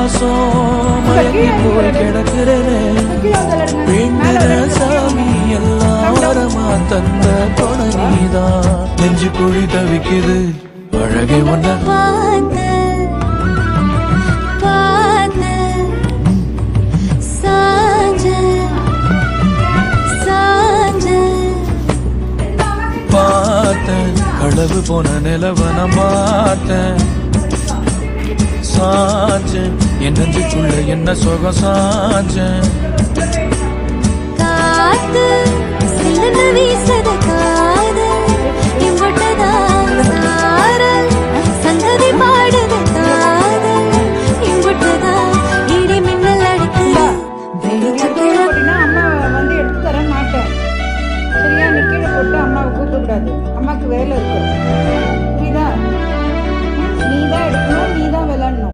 மாசம் மயங்கி போய் கிடக்கிறேனே வேண்டுற சாமி எல்லாம் வரமா தந்த துணை நீதான் நெஞ்சு குழி தவிக்குது அழகே ஒன்ன பார்த்தேன் களவு போன நிலவன பார்த்தேன் சாஞ்சேன் என் நெஞ்சுக்குள்ள என்ன சுகம் சாஞ்சேன் காத்து சிலந்து வீசத